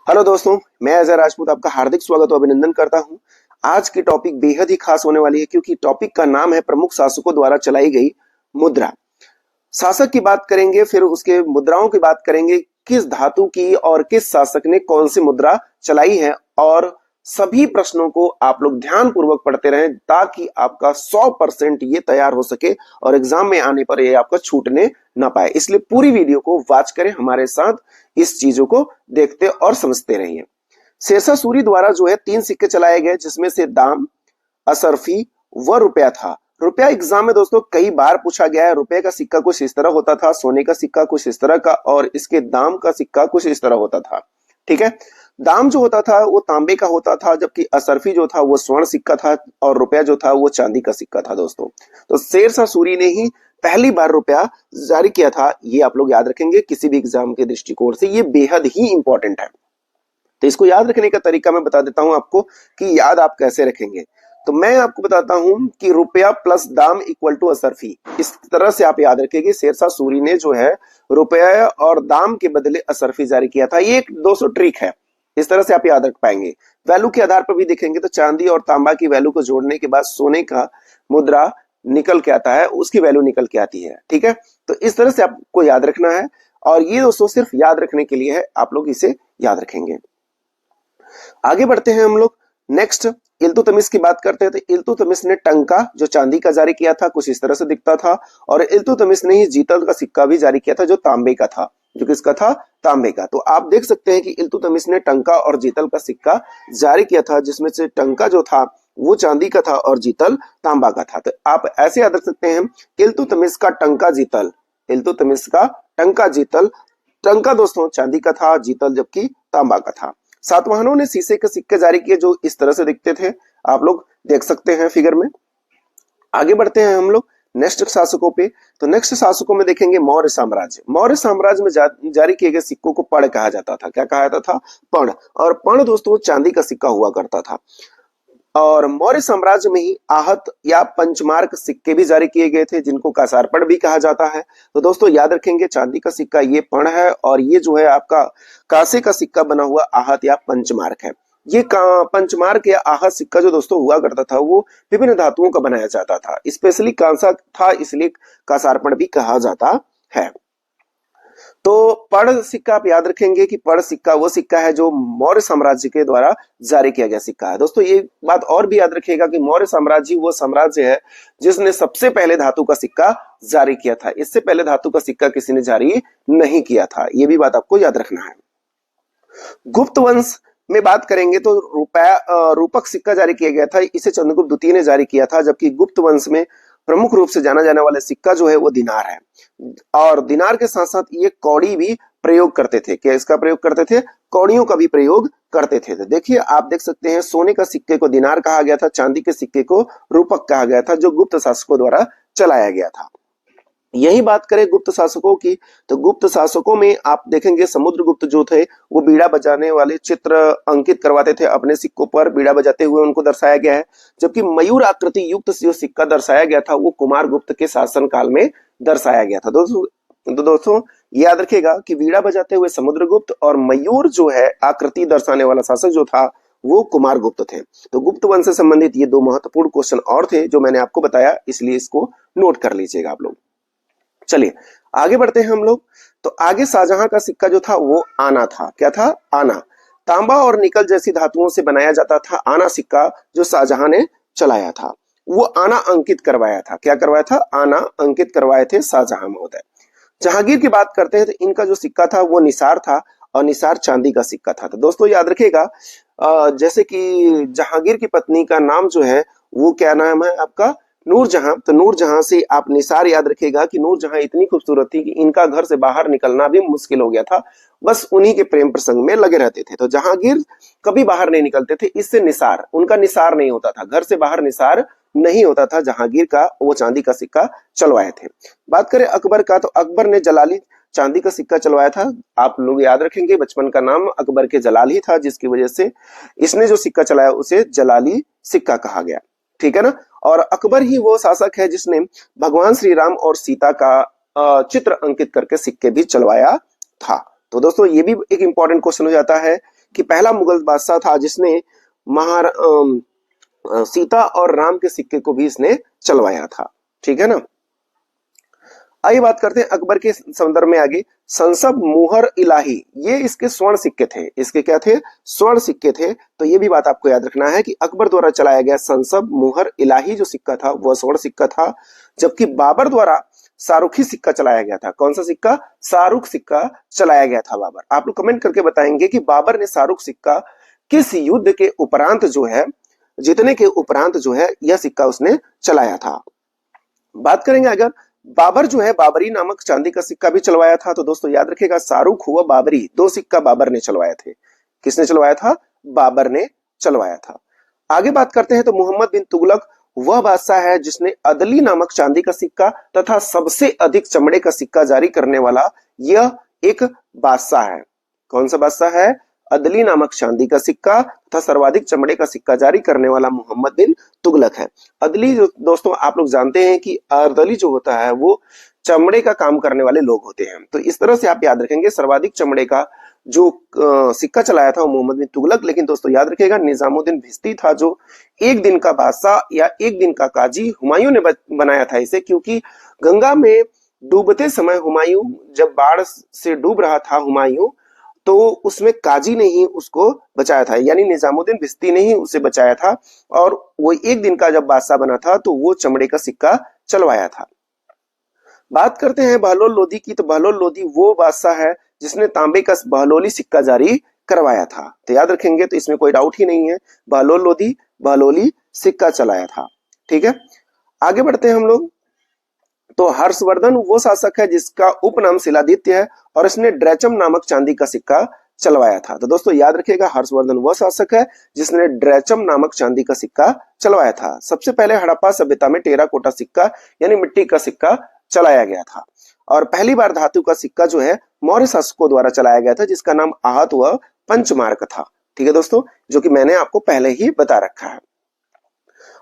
Hello दोस्तों, मैं अजय राजपूत आपका हार्दिक स्वागत और अभिनंदन करता हूं। आज की टॉपिक बेहद ही खास होने वाली है क्योंकि टॉपिक का नाम है प्रमुख शासकों द्वारा चलाई गई मुद्रा। शासक की बात करेंगे, फिर उसके मुद्राओं की बात करेंगे, किस धातु की और किस शासक ने कौन सी मुद्रा चलाई है। और सभी प्रश्नों को आप लोग ध्यान पूर्वक पढ़ते रहें ताकि आपका 100% ये तैयार हो सके और एग्जाम में आने पर ये आपका छूटने ना पाए। इसलिए पूरी वीडियो को वॉच करें, हमारे साथ इस चीजों को देखते और समझते रहिए। शेरशाह सूरी द्वारा जो है 3 सिक्के चलाए गए, जिसमें से दाम, असरफी व रुपया था। रुपया एग्जाम में दोस्तों कई बार पूछा गया है। रुपए का सिक्का कुछ इस तरह होता था, सोने का सिक्का कुछ इस तरह का, और इसके दाम का सिक्का कुछ इस तरह होता था। ठीक है, दाम जो होता था वो तांबे का होता था, जबकि असरफी जो था वो स्वर्ण सिक्का था और रुपया जो था वो चांदी का सिक्का था दोस्तों। तो शेरशाह सूरी ने ही पहली बार रुपया जारी किया था, ये आप लोग याद रखेंगे किसी भी एग्जाम के दृष्टिकोण से, ये बेहद ही इंपॉर्टेंट है। तो इसको याद रखने का तरीका मैं बता देता हूं आपको कि याद आप कैसे रखेंगे। तो मैं आपको बताता हूं कि रुपया प्लस दाम इक्वल टू असरफी, इस तरह से आप याद रखेंगे। शेरशाह सूरी ने जो है रुपया और दाम के बदले असरफी जारी किया था। ये एक 200 ट्रिक है, इस तरह से आप याद रख पाएंगे। वैल्यू के आधार पर भी देखेंगे तो चांदी और तांबा की वैल्यू को जोड़ने के बाद सोने का मुद्रा निकल के आता है, उसकी वैल्यू निकल के आती है। ठीक है, तो इस तरह से आपको याद रखना है और ये दोस्तों सिर्फ याद रखने के लिए है, आप लोग इसे याद रखेंगे। आगे बढ़ते हैं हम लोग। नेक्स्ट इल्तुतमिश की बात करते हैं। तो इल्तुतमिश ने टंका जो चांदी का जारी किया था, कुछ इस तरह से दिखता था, और इल्तुतमिश ने ही जीतल का सिक्का भी जारी किया था जो तांबे का था। जो किसका था? तांबे का। तो आप देख सकते हैं कि इल्तुतमिश ने टंका और जीतल का सिक्का जारी किया था, जिसमें से टंका जो था वो चांदी का था और जीतल तांबा का था। तो आप ऐसे याद रख सकते हैं, इल्तुतमिश का टंका जीतल, इल्तुतमिश का टंका जीतल। टंका दोस्तों चांदी का था, जीतल जबकि तांबा का था। सातवाहनों ने शीशे के सिक्के जारी किए जो इस तरह से दिखते थे, आप लोग देख सकते हैं फिगर में। आगे बढ़ते हैं हम लोग नेक्स्ट शासकों पे। तो नेक्स्ट शासकों में देखेंगे मौर्य साम्राज्य। मौर्य साम्राज्य में जारी किए गए सिक्कों को पर्ण कहा जाता था। क्या कहा जाता था? पर्ण। और पर्ण दोस्तों चांदी का सिक्का हुआ करता था। और मौर्य साम्राज्य में ही आहत या पंचमार्क सिक्के भी जारी किए गए थे, जिनको कासारपण भी कहा जाता है। तो दोस्तों याद रखेंगे चांदी का सिक्का ये पर्ण है और ये जो है आपका कांसे का सिक्का बना हुआ आहत या पंचमार्क है। ये पंचमार्क या आहत सिक्का जो दोस्तों हुआ करता था वो विभिन्न धातुओं का बनाया जाता था, स्पेशली कांसा था, इसलिए कासारपण भी कहा जाता है। तो पर्ण सिक्का आप याद रखेंगे कि पर्ण सिक्का वो सिक्का है जो मौर्य साम्राज्य के द्वारा जारी किया गया सिक्का है। दोस्तों ये बात और भी याद रखिएगा कि मौर्य साम्राज्य वो साम्राज्य है जिसने सबसे पहले धातु का सिक्का जारी किया था। इससे पहले धातु का सिक्का किसी ने जारी नहीं किया था, ये भी बात आपको याद रखना है। गुप्त वंश में बात करेंगे तो रूपक सिक्का जारी किया गया था, इसे चंद्रगुप्त द्वितीय ने जारी किया था। जबकि गुप्त वंश में प्रमुख रूप से जाना जाने वाला सिक्का जो है वो दिनार है। और दिनार के साथ साथ ये कौड़ी भी प्रयोग करते थे। क्या इसका प्रयोग करते थे? कौड़ियों का भी प्रयोग करते थे। तो देखिए आप देख सकते हैं सोने का सिक्के को दिनार कहा गया था, चांदी के सिक्के को रूपक कहा गया था, जो गुप्त शासकों द्वारा चलाया गया था। यही बात करें गुप्त शासकों की, तो गुप्त शासकों में आप देखेंगे समुद्रगुप्त जो थे वो बीड़ा बजाने वाले चित्र अंकित करवाते थे अपने सिक्कों पर, बीड़ा बजाते हुए उनको दर्शाया गया है। जबकि मयूर आकृति युक्त जो सिक्का दर्शाया गया था वो कुमार गुप्त के शासन काल में दर्शाया गया था। दोस्तों याद रखिएगा कि बीड़ा बजाते हुए समुद्रगुप्त और मयूर जो है आकृति दर्शाने वाला शासक जो था वो कुमार गुप्त थे। तो गुप्त वंश से संबंधित ये 2 महत्वपूर्ण क्वेश्चन और थे जो मैंने आपको बताया, इसलिए इसको नोट कर लीजिएगा आप लोग। चलिए आगे बढ़ते हैं हम लोग। तो आगे शाहजहां का सिक्का जो था वो आना था। क्या था? आना। तांबा और निकल जैसी धातुओं से बनाया जाता था आना सिक्का जो शाहजहां ने चलाया था, वो आना अंकित करवाया था। क्या करवाया था? आना अंकित करवाए थे शाहजहां महोदय। जहांगीर की बात करते हैं तो इनका जो सिक्का था वो निसार था और निसार चांदी का सिक्का था। तो दोस्तों याद रखिएगा जैसे कि जहांगीर की पत्नी का नाम जो है वो क्या नाम है आपका? नूरजहां। तो नूरजहां से आप निसार याद रखिएगा कि नूरजहां इतनी खूबसूरत थी कि इनका घर से बाहर निकलना भी मुश्किल हो गया था, बस उन्हीं के प्रेम प्रसंग में लगे रहते थे। तो जहांगीर कभी बाहर नहीं निकलते थे, इससे निसार उनका निसार नहीं होता था, घर से बाहर निसार नहीं होता था। जहांगीर का वो चांदी का सिक्का चलवाए थे। बात करें अकबर का, तो अकबर ने जलाली चांदी का सिक्का चलवाया था। आप लोग याद रखेंगे बचपन का नाम अकबर के जलाल ही था, जिसकी वजह से इसने जो सिक्का चलाया उसे जलाली सिक्का कहा गया। ठीक है ना। और अकबर ही वो शासक है जिसने भगवान श्री राम और सीता का चित्र अंकित करके सिक्के भी चलवाया था। तो दोस्तों ये भी एक इंपॉर्टेंट क्वेश्चन हो जाता है कि पहला मुगल बादशाह था जिसने सीता और राम के सिक्के को भी इसने चलवाया था। ठीक है ना। आइए बात करते हैं अकबर के संदर्भ में आगे। संसब मुहर इलाही, ये इसके स्वर्ण सिक्के थे। इसके क्या थे? स्वर्ण सिक्के थे। तो ये भी बात आपको याद रखना है कि अकबर द्वारा चलाया गया संसब मुहर इलाही जो सिक्का था वह स्वर्ण सिक्का था, जबकि बाबर द्वारा शाहरुखी सिक्का चलाया गया था। कौन सा सिक्का? शाहरुख सिक्का चलाया गया था बाबर। आप लोग कमेंट करके बताएंगे कि बाबर ने शाहरुख सिक्का किस युद्ध के उपरांत जो है, जीतने के उपरांत जो है यह सिक्का उसने चलाया था। बात करेंगे अगर बाबर जो है बाबरी नामक चांदी का सिक्का भी चलवाया था। तो दोस्तों याद रखिएगा शाहरुख हुआ बाबरी, दो सिक्का बाबर ने चलवाए थे। किसने चलवाया था? बाबर ने चलवाया था। आगे बात करते हैं तो मोहम्मद बिन तुगलक वह बादशाह है जिसने अदली नामक चांदी का सिक्का तथा सबसे अधिक चमड़े का सिक्का जारी करने वाला यह एक बादशाह है। कौन सा बादशाह है? अदली नामक चांदी का सिक्का तथा सर्वाधिक चमड़े का सिक्का जारी करने वाला मोहम्मद बिन तुगलक है। अदली दोस्तों आप लोग जानते हैं कि अदली जो होता है वो चमड़े का काम करने वाले लोग होते हैं। तो इस तरह से आप याद रखेंगे सर्वाधिक चमड़े का जो सिक्का चलाया था वो मोहम्मद बिन तुगलक। लेकिन दोस्तों याद रखिएगा निजामुद्दीन भिश्ती था जो एक दिन का बादशाह या एक दिन का काजी हुमायूं ने बनाया था इसे, क्योंकि गंगा में डूबते समय हुमायूं जब बाढ़ से डूब रहा था हुमायूं, तो उसमें काजी ने ही उसको बचाया था, यानी निजामुद्दीन भिश्ती ने ही उसे बचाया था। और वो एक दिन का जब बादशाह बना था तो वो चमड़े का सिक्का चलवाया था। बात करते हैं बहलोल लोदी की। तो बहलोल लोदी वो बादशाह है जिसने तांबे का बहलोली सिक्का जारी करवाया था। तो याद रखेंगे, तो इसमें कोई डाउट ही नहीं है, बहलोल लोदी बहलोली सिक्का चलाया था। ठीक है, आगे बढ़ते हैं हम लोग। तो हर्षवर्धन वो शासक है जिसका उपनाम शिलादित्य है और इसने ड्रेचम नामक चांदी का सिक्का चलवाया था। तो दोस्तों याद रखिएगा हर्षवर्धन वह शासक है जिसने ड्रेचम नामक चांदी का सिक्का चलवाया था। सबसे पहले हड़प्पा सभ्यता में टेराकोटा सिक्का यानी मिट्टी का सिक्का चलाया गया था और पहली बार धातु का सिक्का जो है मौर्य शासकों द्वारा चलाया गया था जिसका नाम आहत व पंचमार्क था। ठीक है दोस्तों, जो कि मैंने आपको पहले ही बता रखा है।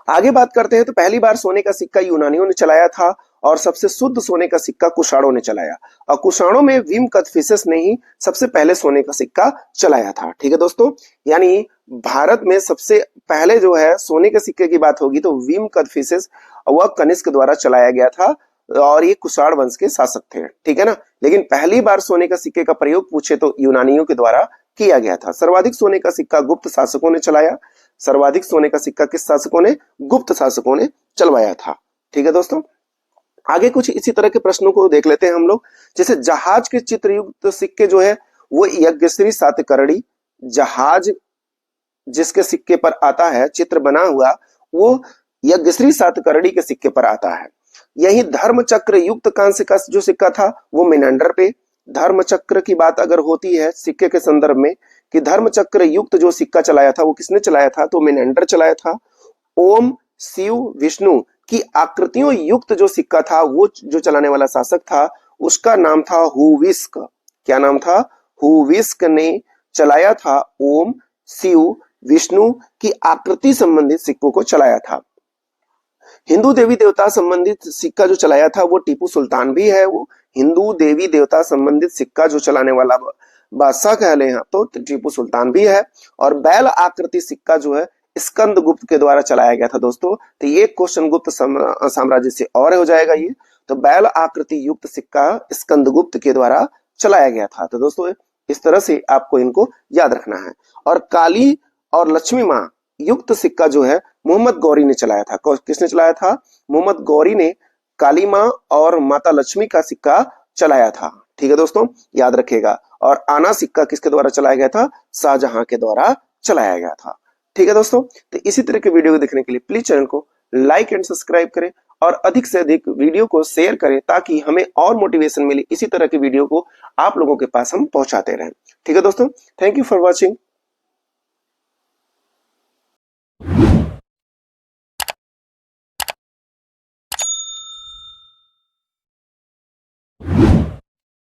आगे बात करते हैं तो पहली बार सोने का सिक्का यूनानियों ने चलाया था और सबसे शुद्ध सोने का सिक्का कुषाणों ने चलाया और कुषाणों में विम कदफिसेस ने ही सबसे पहले सोने का सिक्का चलाया था। ठीक है दोस्तों, यानी भारत में सबसे पहले जो है सोने के सिक्के की बात होगी तो विम कदफिसेस वह कनिष्क द्वारा चलाया गया था और ये कुषाण वंश के शासक थे। ठीक है ना, लेकिन पहली बार सोने का सिक्के का प्रयोग पूछे तो यूनानियों के द्वारा किया गया था। सर्वाधिक सोने का सिक्का गुप्त शासकों ने चलाया। सर्वाधिक सोने का सिक्का किस शासकों ने? गुप्त शासकों ने चलवाया था। ठीक है दोस्तों, आगे कुछ इसी तरह के प्रश्नों को देख लेते हैं हम लोग। जैसे जहाज के चित्र युक्त सिक्के जो है वो यज्ञश्री सातकर्णी, जहाज जिसके सिक्के पर आता है चित्र बना हुआ वो यज्ञश्री सातकर्णी के सिक्के पर आता है। यही धर्म चक्र युक्त कांस्य का जो सिक्का था वो मेनांडर पे। धर्म चक्र की बात अगर होती है सिक्के के संदर्भ में कि धर्म चक्र युक्त जो सिक्का चलाया था वो किसने चलाया था? तो मेनांडर चलाया था। ओम, शिव, विष्णु की आकृतियों युक्त जो सिक्का था वो जो चलाने वाला शासक था उसका नाम था हुविस्क। क्या नाम था? हुविस्क ने चलाया था ओम, शिव, विष्णु की आकृति संबंधित सिक्कों को चलाया था। हिंदू देवी देवता संबंधित सिक्का जो चलाया था वो टीपू सुल्तान भी है। वो हिंदू देवी देवता संबंधित सिक्का जो चलाने वाला बादशाह कह ले तो टीपू सुल्तान भी है। और बैल आकृति सिक्का जो है स्कंद गुप्त के द्वारा चलाया गया था दोस्तों। तो ये क्वेश्चन गुप्त साम्राज्य से और हो जाएगा ये। तो बैल आकृति युक्त सिक्का स्कंद गुप्त के द्वारा चलाया गया था। तो दोस्तों इस तरह से आपको इनको याद रखना है। और काली और लक्ष्मी माँ युक्त सिक्का जो है मोहम्मद गौरी ने चलाया था। किसने चलाया था? मोहम्मद गौरी ने काली माँ और माता लक्ष्मी का सिक्का चलाया था। ठीक है दोस्तों, याद रखिएगा। और आना सिक्का किसके द्वारा चलाया गया था? शाहजहां के द्वारा चलाया गया था। ठीक है दोस्तों, तो इसी तरह के वीडियो को देखने के लिए प्लीज चैनल को लाइक एंड सब्सक्राइब करें और अधिक से अधिक वीडियो को शेयर करें ताकि हमें और मोटिवेशन मिले इसी तरह के वीडियो को आप लोगों के पास हम पहुंचाते रहें। ठीक है दोस्तों, थैंक यू फॉर वॉचिंग।